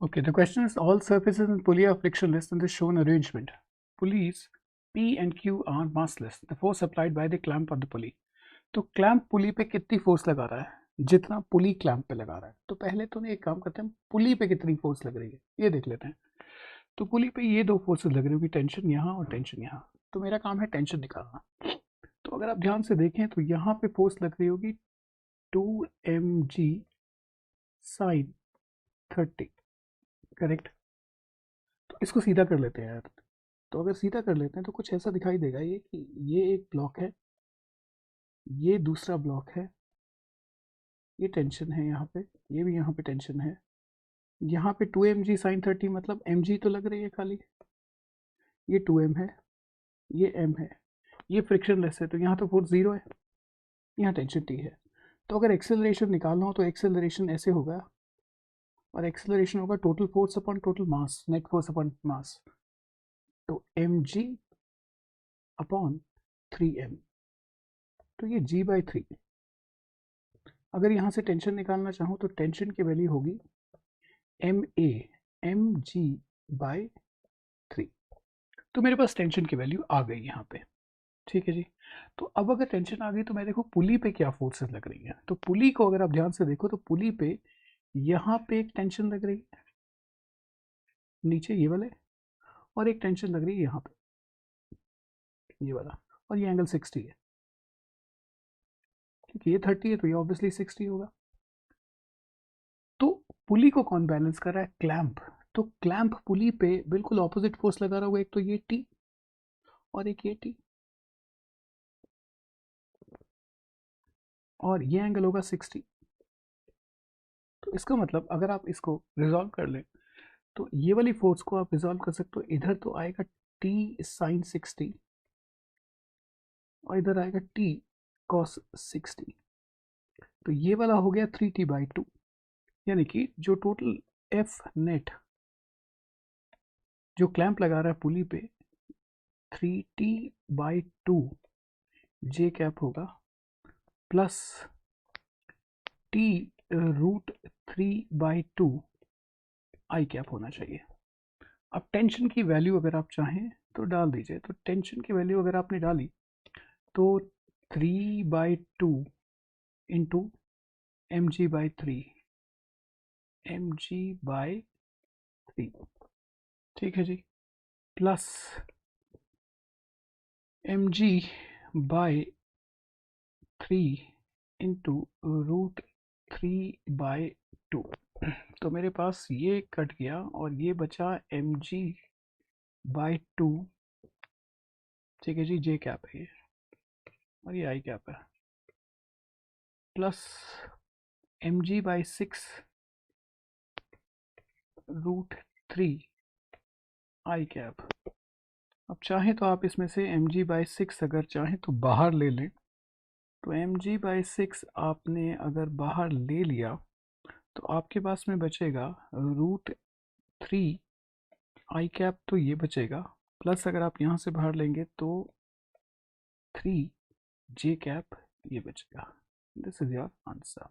Okay, the question is all surfaces in pulley are frictionless in the shown arrangement. Pulleys P and Q are massless. The force applied by the clamp on the pulley. तो clamp पुली पे कितनी force लगा रहा है? जितना पुली clamp पे लगा रहा है. तो पहले तो एक काम करते हैं, पुली पे कितनी फोर्स लग रही है ये देख लेते हैं. तो पुली पे ये दो फोर्सेस लग रही होगी, टेंशन यहाँ और टेंशन यहाँ. तो मेरा काम है टेंशन निकालना. तो अगर आप ध्यान से देखें तो यहाँ पे फोर्स लग रही होगी 2mg sin 30. करेक्ट. तो इसको सीधा कर लेते हैं यार. तो अगर सीधा कर लेते हैं तो कुछ ऐसा दिखाई देगा ये कि ये एक ब्लॉक है, ये दूसरा ब्लॉक है, ये टेंशन है यहाँ पे, ये भी यहाँ पे टेंशन है. यहाँ पे 2mg sin 30 मतलब mg तो लग रही है खाली, ये 2m है, ये m है, ये फ्रिक्शनलेस है तो यहाँ तो फोर्स जीरो है, यहाँ टेंशन t है. तो अगर एक्सेलरेशन निकालना हो तो एक्सेलरेशन ऐसे होगा, और एक्सेलरेशन होगा total force upon total mass, net force upon mass. तो mg अपॉन 3m, तो ये g/3. अगर यहाँ से टेंशन निकालना चाहूँ तो टेंशन की वैल्यू होगी ma mg/3. तो मेरे पास टेंशन की वैल्यू आ गई यहाँ पे. ठीक है जी. तो अब अगर टेंशन आ गई तो मैं देखो पुली पे क्या फोर्सेस लग रही हैं. तो पुली को अगर आप ध्यान से देखो तो पुली पे यहाँ पे एक टेंशन लग रही है नीचे ये वाले, और एक टेंशन लग रही है यहाँ पे ये वाला, और ये एंगल 60 है क्योंकि ये 30 है तो ये ऑब्वियसली 60 होगा. तो पुली को कौन बैलेंस कर रहा है? क्लैंप. तो क्लैंप पुली पे बिल्कुल ऑपोजिट फोर्स लगा रहा होगा, एक तो ये टी और एक ये टी, और ये एंगल होगा 60. तो इसका मतलब अगर आप इसको रिजॉल्व कर लें तो ये वाली फोर्स को आप रिजॉल्व कर सकते हो. इधर तो आएगा t sin 60 और इधर आएगा t cos 60. तो ये वाला हो गया 3t/2, यानी कि जो टोटल F नेट जो क्लैंप लगा रहा है पुली पे 3t/2 जे कैप होगा प्लस t√3/2 आई कैप होना चाहिए. अब टेंशन की वैल्यू अगर आप चाहें तो डाल दीजिए. तो टेंशन की वैल्यू अगर आपने डाली तो 3/2 इंटू mg/3 mg/3. ठीक है जी. Plus mg/3 into √3/2. तो मेरे पास ये कट गया और ये बचा mg/2. ठीक है जी. जे कैप है ये और ये आई कैप है, प्लस mg/6 √3 आई कैप. अब चाहें तो आप इसमें से mg/6 अगर चाहें तो बाहर ले लें. तो mg/6 आपने अगर बाहर ले लिया तो आपके पास में बचेगा √3 आई कैप, तो ये बचेगा, प्लस अगर आप यहाँ से बाहर लेंगे तो 3 जे कैप ये बचेगा. This is your answer.